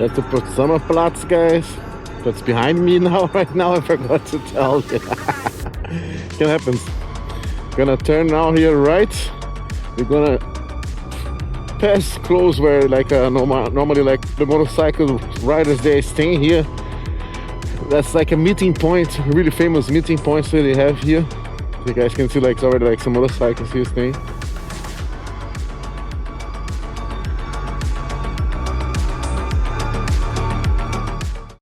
That's the Potsdamer Platz, guys. That's behind me now. Right now, I forgot to tell you. It happens. Gonna turn now here right. We're gonna pass close where like normally like the motorcycle riders they stay here. That's like a meeting point, a really famous meeting point that they have here. You guys can see like already like some motorcycles here staying.